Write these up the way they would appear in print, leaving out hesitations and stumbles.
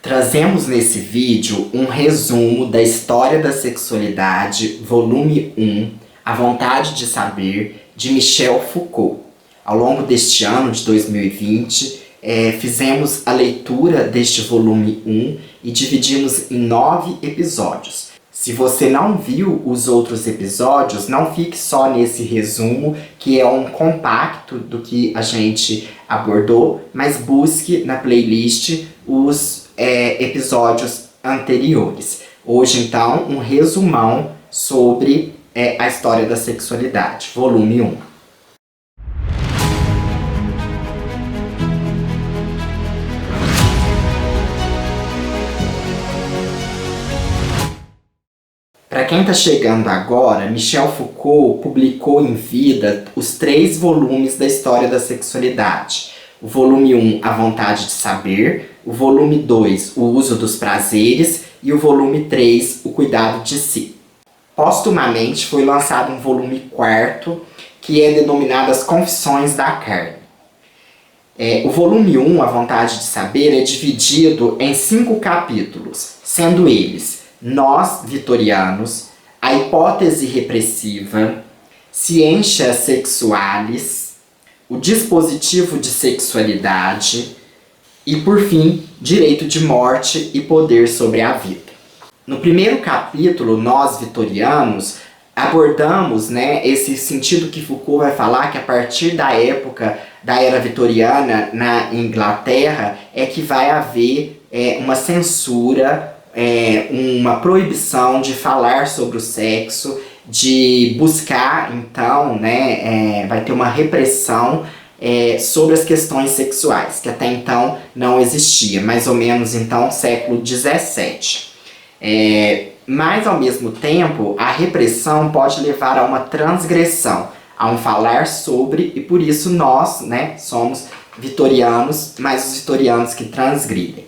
Trazemos nesse vídeo um resumo da História da Sexualidade, volume 1, A Vontade de Saber, de Michel Foucault. Ao longo deste ano de 2020, fizemos a leitura deste volume 1 e dividimos em 9 episódios. Se você não viu os outros episódios, não fique só nesse resumo, que é um compacto do que a gente abordou, mas busque na playlist os episódios anteriores. Hoje, então, um resumão sobre a história da sexualidade, volume 1. Para quem está chegando agora, Michel Foucault publicou em vida os 3 volumes da História da Sexualidade. O volume 1, A Vontade de Saber, o volume 2, O Uso dos Prazeres e o volume 3, O Cuidado de Si. Póstumamente foi lançado um volume 4, que é denominado As Confissões da Carne. O volume 1, A Vontade de Saber, é dividido em 5 capítulos, sendo eles Nós, Vitorianos, A Hipótese Repressiva, Scientia Sexualis, O Dispositivo de Sexualidade e, por fim, Direito de Morte e Poder sobre a Vida. No primeiro capítulo, Nós, Vitorianos, abordamos esse sentido que Foucault vai falar que a partir da época da Era Vitoriana na Inglaterra é que vai haver uma censura, uma proibição de falar sobre o sexo, de buscar, então, vai ter uma repressão sobre as questões sexuais, que até então não existia, mais ou menos, então, século XVII. Mas, ao mesmo tempo, a repressão pode levar a uma transgressão, a um falar sobre, e por isso nós, somos vitorianos, mas os vitorianos que transgridem.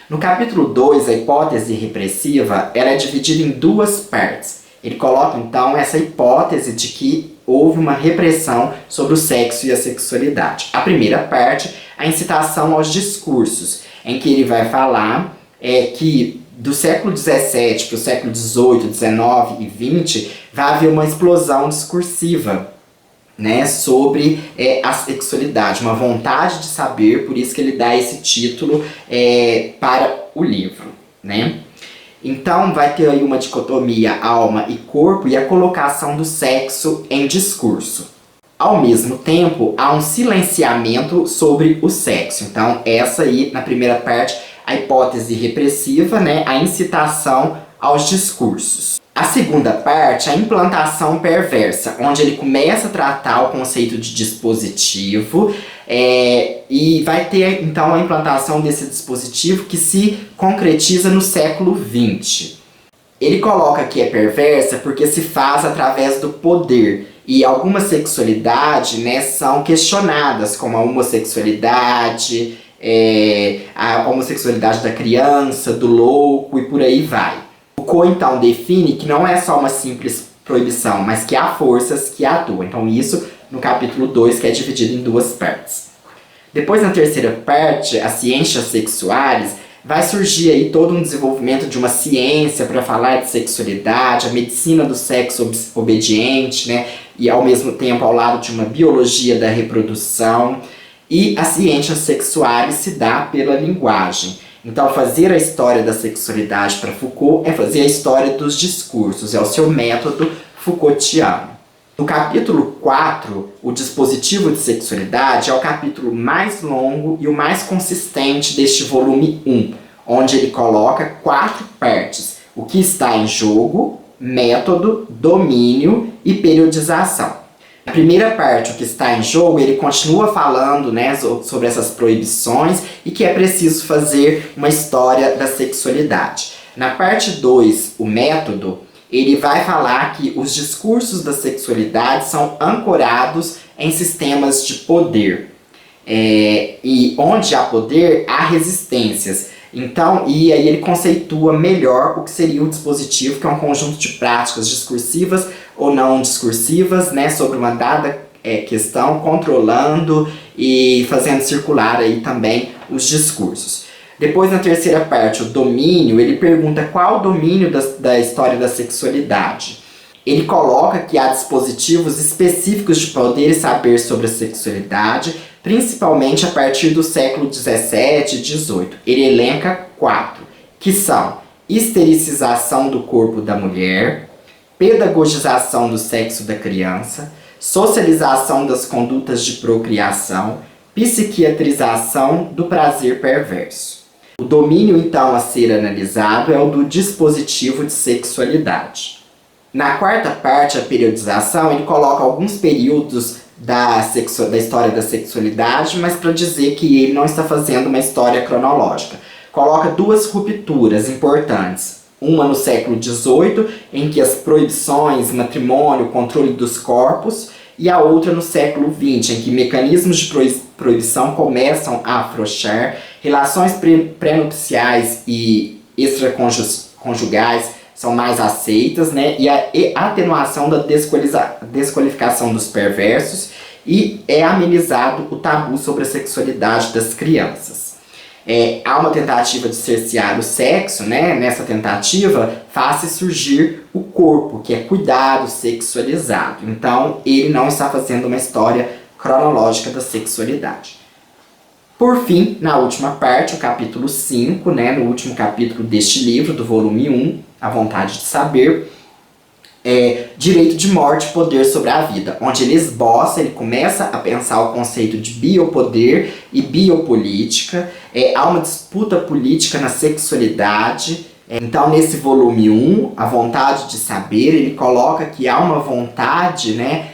No capítulo 2, a hipótese repressiva, ela é dividida em 2 partes. Ele coloca, então, essa hipótese de que houve uma repressão sobre o sexo e a sexualidade. A primeira parte, a incitação aos discursos, em que ele vai falar que do século XVII para o século XVIII, XIX e XX, vai haver uma explosão discursiva, sobre a sexualidade, uma vontade de saber, por isso que ele dá esse título para o livro, Então vai ter aí uma dicotomia alma e corpo e a colocação do sexo em discurso. Ao mesmo tempo, há um silenciamento sobre o sexo. Então essa aí, na primeira parte, a hipótese repressiva, a incitação aos discursos. A segunda parte, a implantação perversa, onde ele começa a tratar o conceito de dispositivo e vai ter, então, a implantação desse dispositivo que se concretiza no século XX. Ele coloca que é perversa porque se faz através do poder e algumas sexualidades são questionadas, como a homossexualidade, a homossexualidade da criança, do louco e por aí vai. Foucault, então, define que não é só uma simples proibição, mas que há forças que atuam. Então isso no capítulo 2, que é dividido em 2 partes. Depois, na terceira parte, a Scientia Sexualis, vai surgir aí todo um desenvolvimento de uma ciência para falar de sexualidade, a medicina do sexo obediente, e ao mesmo tempo ao lado de uma biologia da reprodução. E a Scientia Sexualis se dá pela linguagem. Então, fazer a história da sexualidade para Foucault é fazer a história dos discursos, é o seu método Foucaultiano. No capítulo 4, o dispositivo de sexualidade é o capítulo mais longo e o mais consistente deste volume 1, onde ele coloca 4 partes: o que está em jogo, método, domínio e periodização. A primeira parte, o que está em jogo, ele continua falando sobre essas proibições e que é preciso fazer uma história da sexualidade. Na parte 2, o método, ele vai falar que os discursos da sexualidade são ancorados em sistemas de poder. E onde há poder, há resistências. Então, e aí ele conceitua melhor o que seria o dispositivo, que é um conjunto de práticas discursivas ou não discursivas, sobre uma dada questão, controlando e fazendo circular aí também os discursos. Depois, na terceira parte, o domínio, ele pergunta qual o domínio da história da sexualidade. Ele coloca que há dispositivos específicos de poder e saber sobre a sexualidade, principalmente a partir do século XVII e XVIII. Ele elenca 4, que são esterilização do corpo da mulher, pedagogização do sexo da criança, socialização das condutas de procriação, psiquiatrização do prazer perverso. O domínio, então, a ser analisado é o do dispositivo de sexualidade. Na quarta parte, a periodização, ele coloca alguns períodos da história da sexualidade, mas para dizer que ele não está fazendo uma história cronológica. Coloca 2 rupturas importantes. Uma no século XVIII, em que as proibições, matrimônio, controle dos corpos, e a outra no século XX, em que mecanismos de proibição começam a afrouxar, relações pré-nupciais e extraconjugais são mais aceitas, né? E a atenuação da desqualificação dos perversos, e é amenizado o tabu sobre a sexualidade das crianças. Há uma tentativa de cercear o sexo, né? Nessa tentativa faz surgir o corpo, que é cuidado, sexualizado. Então, ele não está fazendo uma história cronológica da sexualidade. Por fim, na última parte, o capítulo 5, né? No último capítulo deste livro, do volume 1, A Vontade de Saber, Direito de Morte e Poder sobre a Vida, onde ele esboça, ele começa a pensar o conceito de biopoder e biopolítica. Há uma disputa política na sexualidade. Então, nesse volume 1, A Vontade de Saber, ele coloca que há uma vontade, né,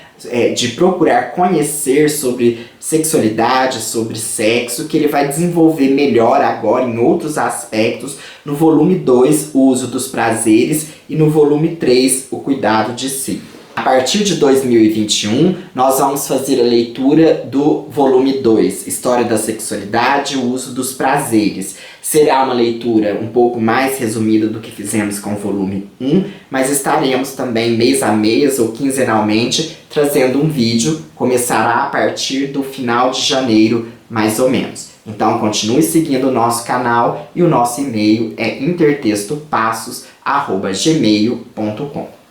de procurar conhecer sobre sexualidade, sobre sexo, que ele vai desenvolver melhor agora em outros aspectos, no volume 2, o uso dos prazeres, e no volume 3, o cuidado de si. A partir de 2021, nós vamos fazer a leitura do volume 2, História da Sexualidade e o Uso dos Prazeres. Será uma leitura um pouco mais resumida do que fizemos com o volume 1, mas estaremos também mês a mês ou quinzenalmente trazendo um vídeo. Começará a partir do final de janeiro, mais ou menos. Então continue seguindo o nosso canal, e o nosso e-mail é intertextopassos@gmail.com.